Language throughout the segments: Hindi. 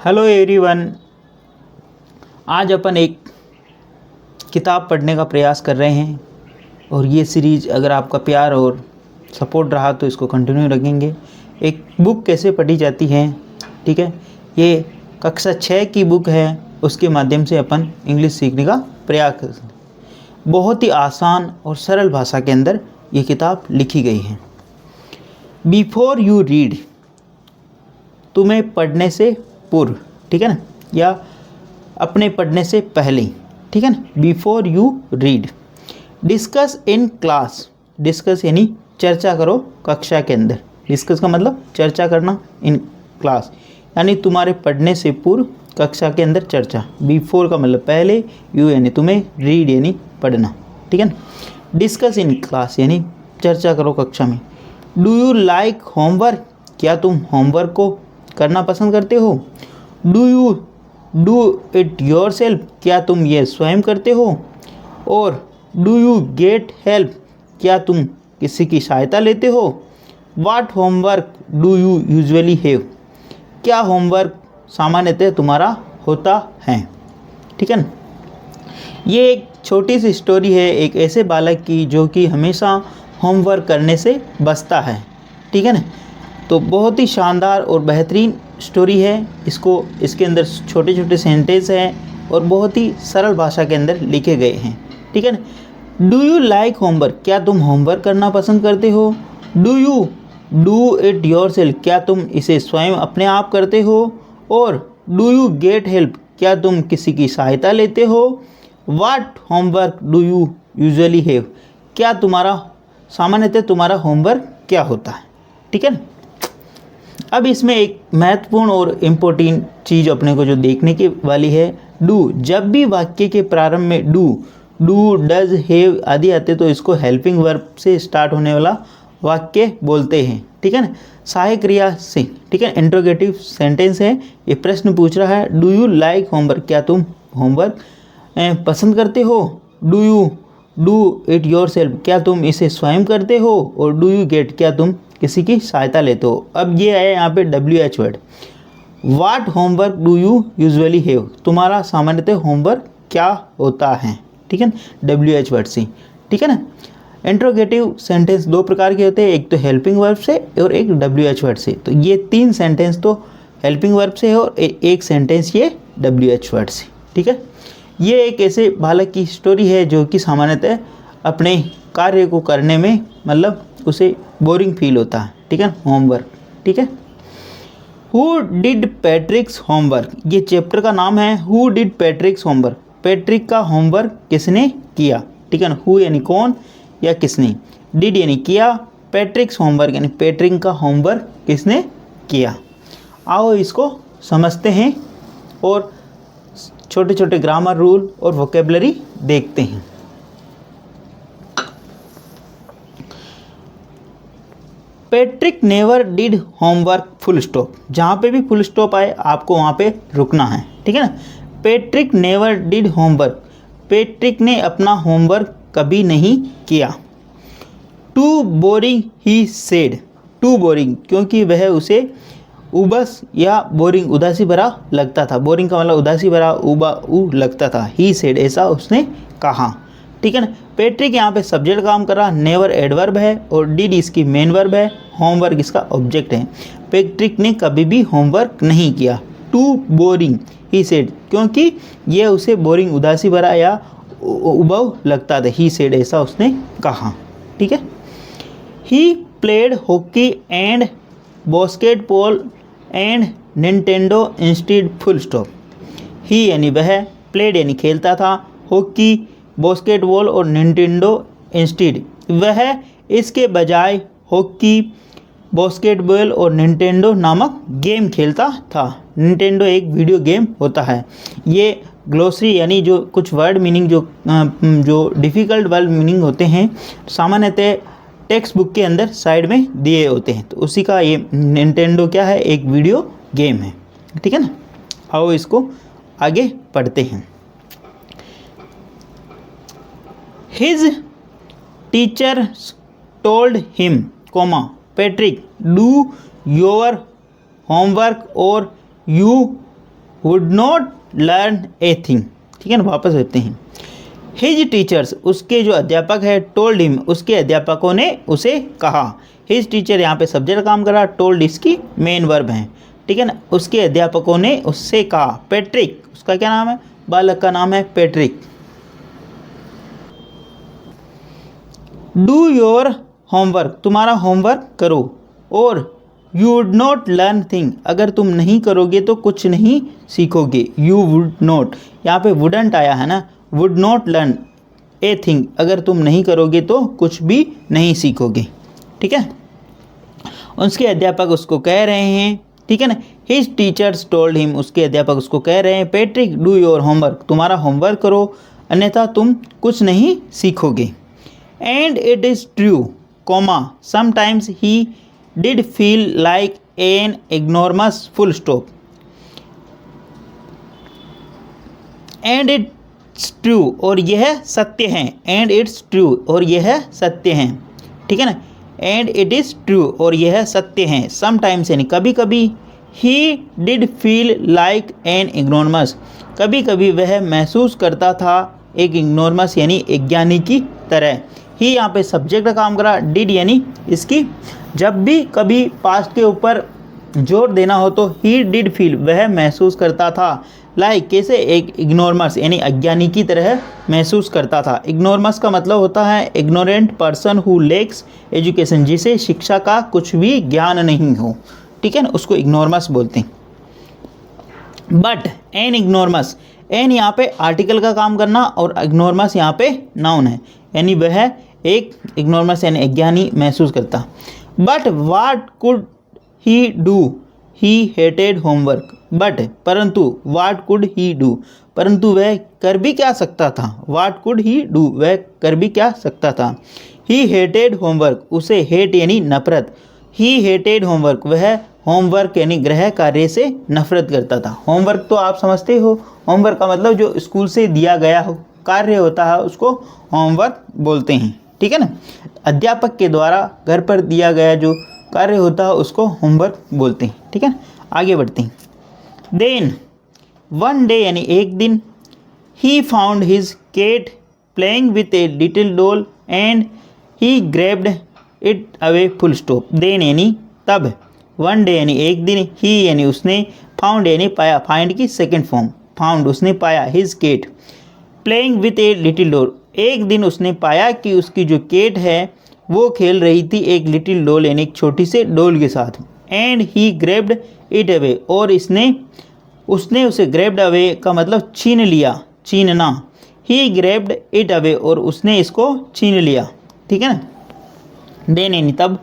Hello everyone. आज अपन एक किताब पढ़ने का प्रयास कर रहे हैं और ये सीरीज़ अगर आपका प्यार और सपोर्ट रहा तो इसको कंटिन्यू रखेंगे। एक बुक कैसे पढ़ी जाती है, ठीक है, ये कक्षा 6 की बुक है, उसके माध्यम से अपन इंग्लिश सीखने का प्रयास कर सकते हैं। बहुत ही आसान और सरल भाषा के अंदर ये किताब लिखी गई है। बिफोर यू रीड, तुम्हें पढ़ने से पूर्व, ठीक है ना, या अपने पढ़ने से पहले, ठीक है ना। Before you read, discuss in class, discuss यानी चर्चा करो कक्षा के अंदर। डिस्कस का मतलब चर्चा करना, इन क्लास यानी तुम्हारे पढ़ने से पूर्व कक्षा के अंदर चर्चा। बिफोर का मतलब पहले, यू यानी तुम्हें, रीड यानी पढ़ना, ठीक है ना। डिस्कस इन क्लास यानी चर्चा करो कक्षा में। डू यू लाइक होमवर्क, क्या तुम होमवर्क को करना पसंद करते हो। Do you do it yourself, क्या तुम ये स्वयं करते हो। और डू यू गेट हेल्प, क्या तुम किसी की सहायता लेते हो। What homework do you usually have, क्या होमवर्क सामान्यतः तुम्हारा होता है, ठीक है ना। ये एक छोटी सी स्टोरी है एक ऐसे बालक की जो कि हमेशा होमवर्क करने से बचता है, ठीक है ना। तो बहुत ही शानदार और बेहतरीन स्टोरी है। इसके अंदर छोटे छोटे सेंटेंस हैं और बहुत ही सरल भाषा के अंदर लिखे गए हैं, ठीक है ना। डू यू लाइक होमवर्क, क्या तुम होमवर्क करना पसंद करते हो। Do you do it yourself, क्या तुम इसे स्वयं अपने आप करते हो। और डू यू गेट हेल्प, क्या तुम किसी की सहायता लेते हो। What homework do you usually have, क्या तुम्हारा सामान्यतः तुम्हारा होमवर्क क्या होता है, ठीक है ना। अब इसमें एक महत्वपूर्ण और इम्पोर्टेंट चीज़ अपने को जो देखने की वाली है, डू। जब भी वाक्य के प्रारंभ में डू डज हैव आदि आते तो इसको हेल्पिंग वर्ब से स्टार्ट होने वाला वाक्य बोलते हैं, ठीक है ना, सहायक क्रिया से, ठीक है। इंट्रोगेटिव सेंटेंस है, ये प्रश्न पूछ रहा है डू यू लाइक होमवर्क, क्या तुम होमवर्क पसंद करते हो। Do you do it yourself, क्या तुम इसे स्वयं करते हो। और डू यू गेट, क्या तुम किसी की सहायता लेते हो। अब ये है यहाँ पे WH word. What homework do you usually have, तुम्हारा सामान्यतः होमवर्क क्या होता है, ठीक है ना, WH वर्ड से, ठीक है ना। इंट्रोगेटिव सेंटेंस दो प्रकार के होते हैं, एक तो हेल्पिंग वर्ब से और एक WH वर्ड से। तो ये 3 सेंटेंस तो हेल्पिंग वर्ब से है और एक सेंटेंस ये WH वर्ड से, ठीक है। ये एक ऐसे बालक की स्टोरी है जो कि सामान्यतः अपने कार्य को करने में मतलब उसे बोरिंग फील होता है, ठीक है, होमवर्क, ठीक है। हु डिड पैट्रिक्स होमवर्क, ये चैप्टर का नाम है। हु डिड पैट्रिक्स होमवर्क, पैट्रिक का होमवर्क किसने किया, ठीक है ना। हु यानी कौन या किसने, डिड यानी किया, पैट्रिक्स होमवर्क यानी पैट्रिक का होमवर्क किसने किया। आओ इसको समझते हैं और छोटे छोटे ग्रामर रूल और वोकेबलरी देखते हैं। Patrick never did homework, full stop. जहाँ पे भी फुल स्टॉप आए आपको वहाँ पे रुकना है, ठीक है ना। Patrick never did homework, Patrick ने अपना होमवर्क कभी नहीं किया। Too boring he said, too boring क्योंकि वह उसे उबस या बोरिंग उदासी भरा लगता था। बोरिंग का मतलब उदासी भरा, लगता था। ही सेड ऐसा उसने कहा, ठीक है ना। पैट्रिक यहाँ पे सब्जेक्ट काम कर रहा, नेवर एडवर्ब है और डिड इसकी मेन वर्ब है, होमवर्क इसका ऑब्जेक्ट है। पैट्रिक ने कभी भी होमवर्क नहीं किया। टू बोरिंग ही सेड क्योंकि यह उसे बोरिंग उदासी भरा या उबाऊ लगता था। ही सेड ऐसा उसने कहा, ठीक है। He played hockey and basketball and Nintendo instead, full stop. He यानी वह, प्लेड यानी खेलता था, हॉकी, बास्केटबॉल और निंटेंडो इंस्टीड वह इसके बजाय हॉकी, बास्केटबॉल और निंटेंडो नामक गेम खेलता था। निंटेंडो एक वीडियो गेम होता है। ये ग्लोसरी यानी जो कुछ वर्ड मीनिंग जो डिफ़िकल्ट वर्ड मीनिंग होते हैं सामान्यतः टेक्स्ट बुक के अंदर साइड में दिए होते हैं। तो उसी का ये निंटेंडो क्या है, एक वीडियो गेम है, ठीक है ना। आओ इसको आगे पढ़ते हैं। His teacher told him, Patrick, do your homework or you would not learn a thing. ठीक है ना, वापस देखते हैं। हिज टीचर्स, उसके जो अध्यापक है, टोल्ड हिम, उसके अध्यापकों ने उसे कहा। हिज टीचर यहाँ पे सब्जेक्ट काम कर रहा, टोल्ड इसकी मेन वर्ब है। ठीक है ना, उसके अध्यापकों ने उससे कहा। पैट्रिक, उसका क्या नाम है, बालक का नाम है पैट्रिक। डू योर होमवर्क, तुम्हारा होमवर्क करो। और you would not learn thing, अगर तुम नहीं करोगे तो कुछ नहीं सीखोगे। यू वुड नॉट, यहाँ पे वुडंट आया है ना, would not learn a thing, अगर तुम नहीं करोगे तो कुछ भी नहीं सीखोगे। ठीक है, उसके अध्यापक उसको कह रहे हैं। ठीक है ना, हिज टीचर्स टोल्ड हिम, उसके अध्यापक उसको कह रहे हैं, पैट्रिक डू योर होमवर्क, तुम्हारा होमवर्क करो, अन्यथा तुम कुछ नहीं सीखोगे। And it is true, comma sometimes he did feel like an ignoramus, full stop. And it's true, और यह सत्य है। एंड इट्स ट्रू, और यह सत्य है। ठीक है ना, एंड इट इज़ ट्रू, और यह सत्य है। समटाइम्स यानी कभी कभी, he did feel like an ignoramus, कभी कभी वह महसूस करता था एक इग्नोरमस यानी अज्ञानी की तरह। ही यहाँ पे सब्जेक्ट का काम करा, डिड यानी इसकी जब भी कभी पास्ट के ऊपर जोर देना हो तो ही डिड फील, वह महसूस करता था, लाइक कैसे, एक इग्नोरमस यानी अज्ञानी की तरह महसूस करता था। इग्नोरमस का मतलब होता है ignorant person who lacks education, जिसे शिक्षा का कुछ भी ज्ञान नहीं हो। ठीक है ना, उसको इग्नोरमस बोलते हैं। बट एन इग्नोरमस, एन यहाँ पे आर्टिकल का काम करना और इग्नोरमस यहाँ पे नाउन है, यानी वह एक इग्नोरमस यानी अज्ञानी महसूस करता। But what could he do, he hated homework. But परंतु, वाट कुड ही डू, परंतु वह कर भी क्या सकता था। वाट कुड ही डू, वह कर भी क्या सकता था। ही हेटेड होमवर्क, उसे हेट यानी नफरत, ही हेटेड होमवर्क, वह होमवर्क यानी गृह कार्य से नफरत करता था। होमवर्क तो आप समझते हो, होमवर्क का मतलब जो स्कूल से दिया गया कार्य होता है उसको होमवर्क बोलते हैं। ठीक है ना, अध्यापक के द्वारा घर पर दिया गया जो कार्य होता है उसको होमवर्क बोलते हैं। ठीक है, आगे बढ़ते हैं। देन वन डे यानी एक दिन, he found his cat playing with a little doll and he grabbed it away, full stop. Then यानी तब, वन डे यानी एक दिन, ही यानी उसने, फाउंड यानी पाया, फाइंड की सेकेंड फॉर्म, फाउंड उसने पाया, his cat playing with a little doll, एक दिन उसने पाया कि उसकी जो कैट है वो खेल रही थी एक लिटिल डॉल यानी एक छोटी से डॉल के साथ। And he grabbed it away, और उसने उसे ग्रैब्ड अवे का मतलब छीन लिया, छीनना। ही ग्रैब्ड इट अवे, और उसने इसको छीन लिया। ठीक है ना, देन यानी तब,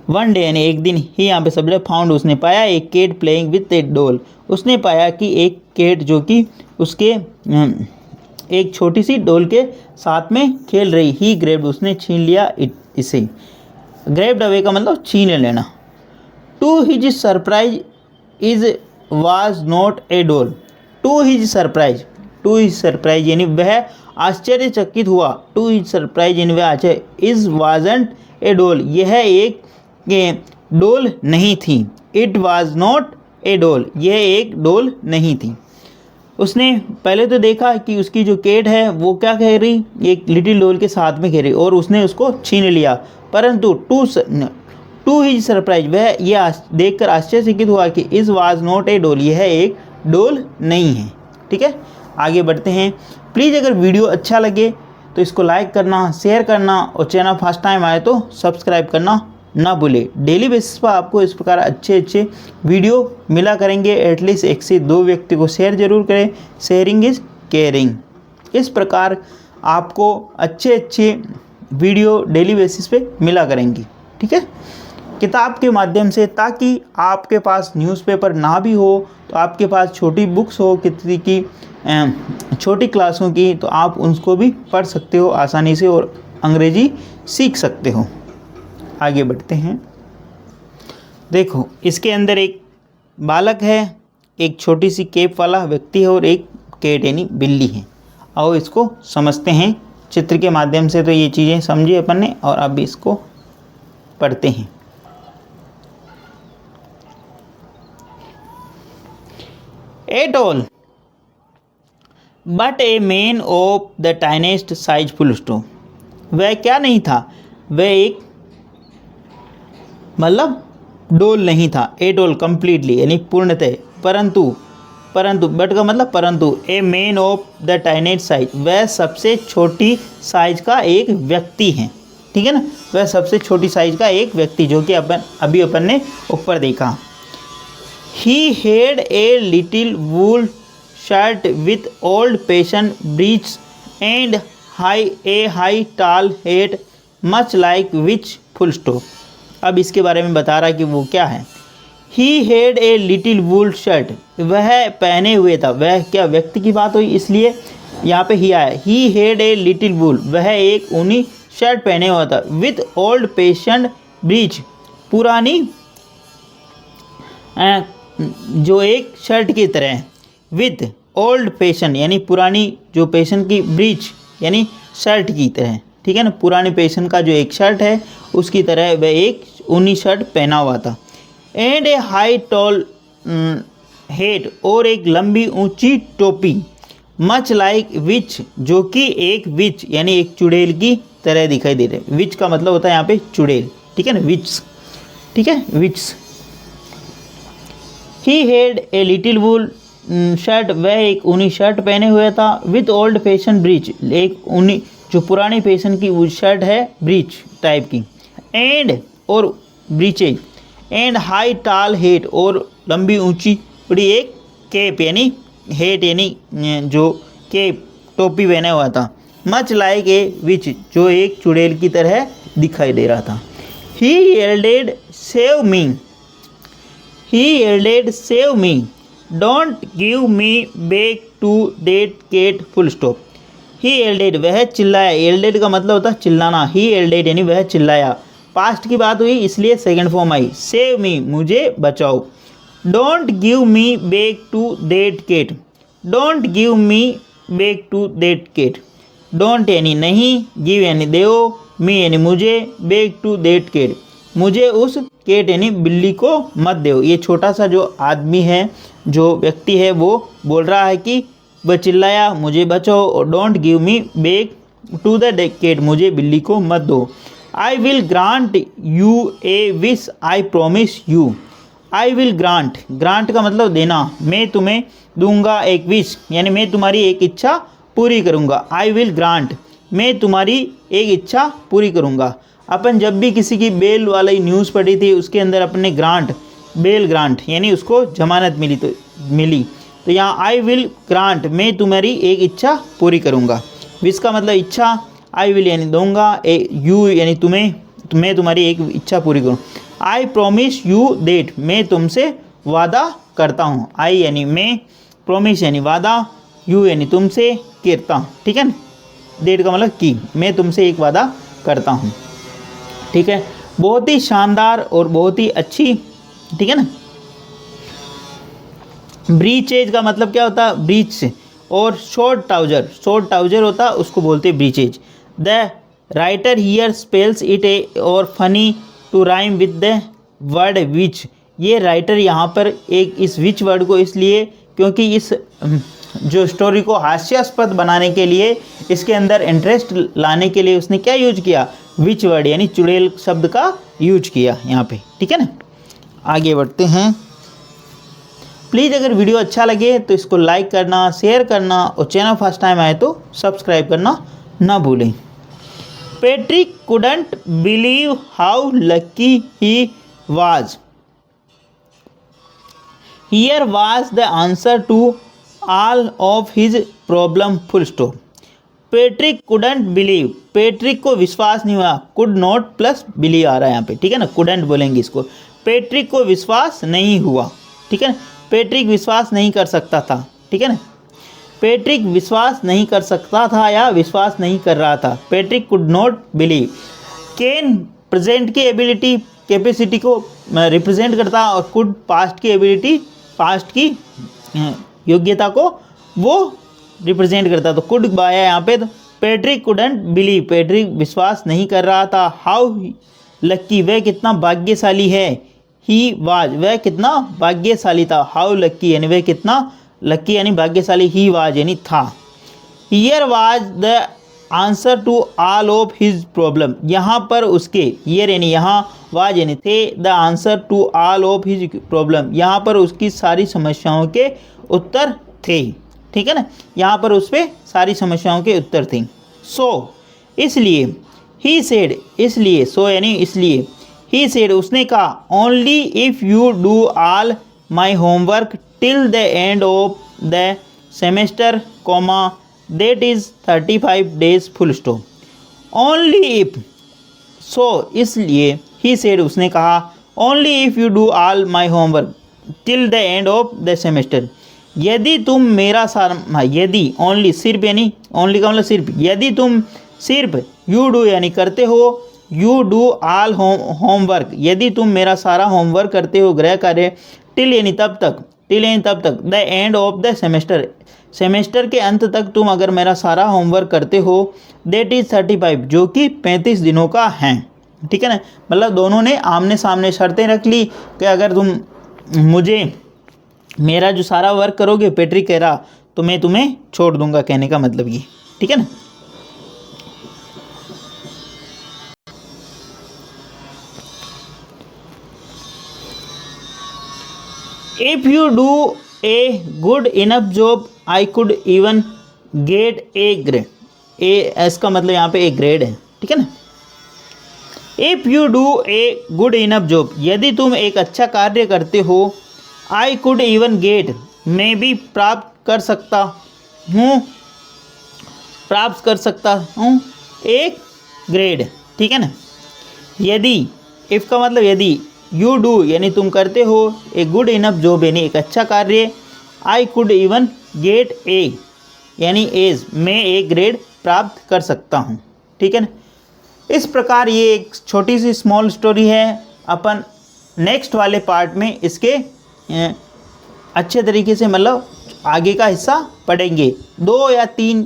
वन डे यानी एक दिन, ही यहाँ पे सब्जेक्ट, फाउंड उसने पाया, एक cat playing with a doll, उसने पाया कि एक कैट जो कि उसके एक छोटी सी डॉल के साथ में खेल रही। ही ग्रैब्ड, उसने छीन लिया इसे। ग्रैब्ड अवे का मतलब छीन लेना। To his surprise is was not a doll, to his surprise यानी वह आश्चर्यचकित हुआ। टू हिज सरप्राइज यानी वह आश्चर्य, इज वाजंट ए डॉल, यह एक डॉल नहीं थी। It was not a doll, यह एक डॉल नहीं थी। उसने पहले तो देखा कि उसकी जो कैट है वो क्या कह रही, एक लिटिल डॉल के साथ में कह रही, और उसने उसको छीन लिया। परंतु टू हिज सरप्राइज, वह यह देखकर आश्चर्यचकित हुआ कि is was not a doll, यह एक डॉल नहीं है। ठीक है, आगे बढ़ते हैं। प्लीज़ अगर वीडियो अच्छा लगे तो इसको लाइक करना, शेयर करना, और चैनल फर्स्ट टाइम आए तो सब्सक्राइब करना ना भूले। डेली बेसिस पर आपको इस प्रकार अच्छे वीडियो मिला करेंगे। एटलीस्ट 1 से 2 व्यक्ति को शेयर जरूर करें, शेयरिंग इज़ केयरिंग। इस प्रकार आपको अच्छे वीडियो डेली बेसिस पे मिला करेंगी। ठीक है, किताब के माध्यम से, ताकि आपके पास न्यूज़पेपर ना भी हो तो आपके पास छोटी बुक्स हो किसी की छोटी क्लासों की, तो आप उनको भी पढ़ सकते हो आसानी से और अंग्रेजी सीख सकते हो। आगे बढ़ते हैं। देखो, इसके अंदर एक बालक है, एक छोटी सी कैप वाला व्यक्ति है और एक कैट यानी बिल्ली है। आओ इसको समझते हैं चित्र के माध्यम से। तो ये चीज़ें समझी अपन ने, और अब इसको पढ़ते हैं। At all but a man of the tiniest size full stop. वह क्या नहीं था, वह एक मतलब डोल नहीं था, ए डोल कंप्लीटली यानी पूर्णतः, परंतु बट का मतलब परंतु, a man of the tiniest size, वह सबसे छोटी साइज का एक व्यक्ति है, ठीक है ना, वह सबसे छोटी साइज का एक व्यक्ति, जो कि अपन ने ऊपर देखा। He had a little wool shirt with old fashion breech and high tall head much like witch full stop. अब इसके बारे में बता रहा है कि वो क्या है। ही had a little wool shirt, वह पहने हुए था, वह क्या व्यक्ति की बात हुई इसलिए यहाँ पे ही आया। ही हैड ए लिटिल वूल, वह एक ऊनी शर्ट पहने हुआ था, विथ ओल्ड फैशन ब्रीच, पुरानी जो एक शर्ट की तरह है, विथ ओल्ड फैशन यानी पुरानी जो फैशन की ब्रीच यानी शर्ट की तरह, ठीक है ना, पुरानी फैशन का जो एक शर्ट है उसकी तरह वह एक ऊनी शर्ट पहना हुआ था। And a high tall head, और एक लंबी ऊंची टोपी, मच लाइक विच, जो कि एक विच यानी एक चुड़ैल की तरह दिखाई दे रहे। विच का मतलब होता है यहाँ पे चुड़ैल, ठीक है ना, विच, ठीक है, witch. He had a little wool shirt, वह एक ऊनी शर्ट पहने हुए था, विथ ओल्ड फैशन ब्रीच, एक ऊनी जो पुरानी फैशन की वो शर्ट है, ब्रीच टाइप की, एंड और ब्रीचेज, एंड हाई टाल हेट, और लंबी ऊंची बड़ी एक केप यानी हेट यानी जो केप टोपी पहने हुआ था, मच लाइक ए विच, जो एक चुड़ैल की तरह दिखाई दे रहा था। He yelled save me, he yelled save me, don't give me back to that cat full stop. He yelled, वह चिल्लाया, येल्डेड का मतलब होता है चिल्लाना, ही येल्डेड यानी वह चिल्लाया, पास्ट की बात हुई इसलिए सेकंड फॉर्म आई। सेव मी, मुझे बचाओ। Don't give me back to that cat, don't give me back to that cat, don't यानी नहीं, गिव यानी दो, मी यानी मुझे, बैक टू दैट केट, मुझे उस केट यानी बिल्ली को मत दो। ये छोटा सा जो आदमी है, जो व्यक्ति है, वो बोल रहा है कि वह चिल्लाया मुझे बचाओ, और don't give me back to the cat, मुझे बिल्ली को मत दो। I will grant you a wish I promise you, I will grant, grant का मतलब देना, मैं तुम्हें दूंगा एक विश यानी मैं तुम्हारी एक इच्छा पूरी करूंगा। आई विल ग्रांट, मैं तुम्हारी एक इच्छा पूरी करूंगा। अपन जब भी किसी की बेल वाली न्यूज़ पढ़ी थी, उसके अंदर अपने ग्रांट, बेल ग्रांट यानी उसको जमानत मिली, तो यहाँ आई विल ग्रांट, मैं तुम्हारी एक इच्छा पूरी करूँगा। विश का मतलब इच्छा, आई विल यानी दूंगा, यू यानी तुम्हें, मैं तुम्हारी एक इच्छा पूरी करूँ। आई प्रोमिस यू दैट, मैं तुमसे वादा करता हूँ। आई यानी मैं, प्रोमिस यानी वादा, यू यानी तुमसे, करता हूँ, ठीक है ना, दैट का मतलब कि, मैं तुमसे एक वादा करता हूँ, ठीक है। बहुत ही शानदार और बहुत ही अच्छी, ठीक है ना। ब्रीचेज का मतलब क्या होता है, ब्रीच से, और शॉर्ट ट्राउजर होता है, उसको बोलते हैं breeches. The writer here spells it a और funny to rhyme with the word witch, ये राइटर यहाँ पर एक इस विच वर्ड को इसलिए क्योंकि इस जो स्टोरी को हास्यास्पद बनाने के लिए, इसके अंदर इंटरेस्ट लाने के लिए उसने क्या यूज किया, विच वर्ड यानी चुड़ैल शब्द का यूज किया यहाँ पे, ठीक है ना। आगे बढ़ते हैं। प्लीज़ अगर वीडियो अच्छा लगे तो इसको लाइक करना, शेयर करना, और चैनल फर्स्ट टाइम आए तो सब्सक्राइब करना ना भूलें। Patrick couldn't believe how lucky he was, here was the answer to all of his problem full stop. Patrick couldn't believe, Patrick को विश्वास नहीं हुआ, कुड नॉट प्लस बिलीव आ रहा है यहाँ पे, ठीक है ना, कुडंट बोलेंगे इसको। पैट्रिक को विश्वास नहीं हुआ, ठीक है ना, पैट्रिक विश्वास नहीं कर सकता था, ठीक है ना, पैट्रिक विश्वास नहीं कर सकता था या विश्वास नहीं कर रहा था। Patrick could not believe, can present की एबिलिटी, कैपेसिटी को रिप्रेजेंट करता, और कुड पास्ट की एबिलिटी, पास्ट की योग्यता को वो रिप्रेजेंट करता, तो कुड आया यहाँ पे। तो पैट्रिक कुडंट बिलीव, पैट्रिक विश्वास नहीं कर रहा था। हाउ लक्की, वह कितना भाग्यशाली है। ही वाज, वह कितना भाग्यशाली था। हाउ लक्की यानी वह कितना लकी यानी भाग्यशाली, ही वाज यानी था। Here was the answer to all of his problem, यहाँ पर उसके, हियर यानी यहाँ, वाज यानी थे, the answer to all of his problem, यहाँ पर उसकी सारी समस्याओं के उत्तर थे। ठीक है ना, यहाँ पर उस पर सारी समस्याओं के उत्तर थे। सो इसलिए, ही सेड इसलिए, सो यानी इसलिए, ही सेड उसने कहा, only if you do all my homework till the end of the semester comma that is 35 days full stop. Only if, so इसलिए, ही सेड उसने कहा, only if you do all my homework till the end of the semester, यदि तुम मेरा सारा, यदि ओनली सिर्फ यानी, ओनली का मतलब सिर्फ, यदि तुम सिर्फ, यू डू यानी करते हो, यू डू ऑल होमवर्क यदि तुम मेरा सारा होमवर्क करते हो, गृह कार्य, टिल यानी तब तक, टिल यानी तब तक, the end of the semester semester के अंत तक तुम अगर मेरा सारा होमवर्क करते हो, दैट इज़ 35 जो कि 35 दिनों का है। ठीक है ना, मतलब दोनों ने आमने सामने शर्तें रख ली कि अगर तुम मुझे मेरा जो सारा वर्क करोगे, पैट्रिक कह रहा, तो मैं तुम्हें छोड़ दूंगा, कहने का मतलब ये। ठीक है ना, if you do a good enough job I could even get a grade, A इसका मतलब यहाँ पे ए ग्रेड है। ठीक है ना, if you do a good enough job, यदि तुम एक अच्छा कार्य करते हो, आई कुड इवन गेट, मैं भी प्राप्त कर सकता हूँ एक ग्रेड। ठीक है ना, यदि, इफ़ का मतलब यदि, यू डू यानी तुम करते हो, ए गुड इनफ जॉब यानी एक अच्छा कार्य, आई कुड इवन गेट ए यानी एज, मैं एक ग्रेड प्राप्त कर सकता हूँ। ठीक है ना, इस प्रकार ये एक छोटी सी स्मॉल स्टोरी है। अपन नेक्स्ट वाले पार्ट में इसके अच्छे तरीके से मतलब आगे का हिस्सा पढ़ेंगे। 2 या 3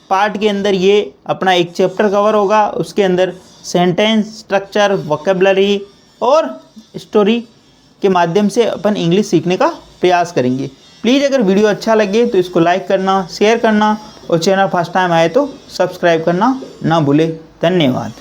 पार्ट के अंदर ये अपना एक चैप्टर कवर होगा, उसके अंदर सेंटेंस स्ट्रक्चर, वोकेबलरी और स्टोरी के माध्यम से अपन इंग्लिश सीखने का प्रयास करेंगे। प्लीज़ अगर वीडियो अच्छा लगे तो इसको लाइक करना, शेयर करना और चैनल फर्स्ट टाइम आए तो सब्सक्राइब करना ना भूले। धन्यवाद।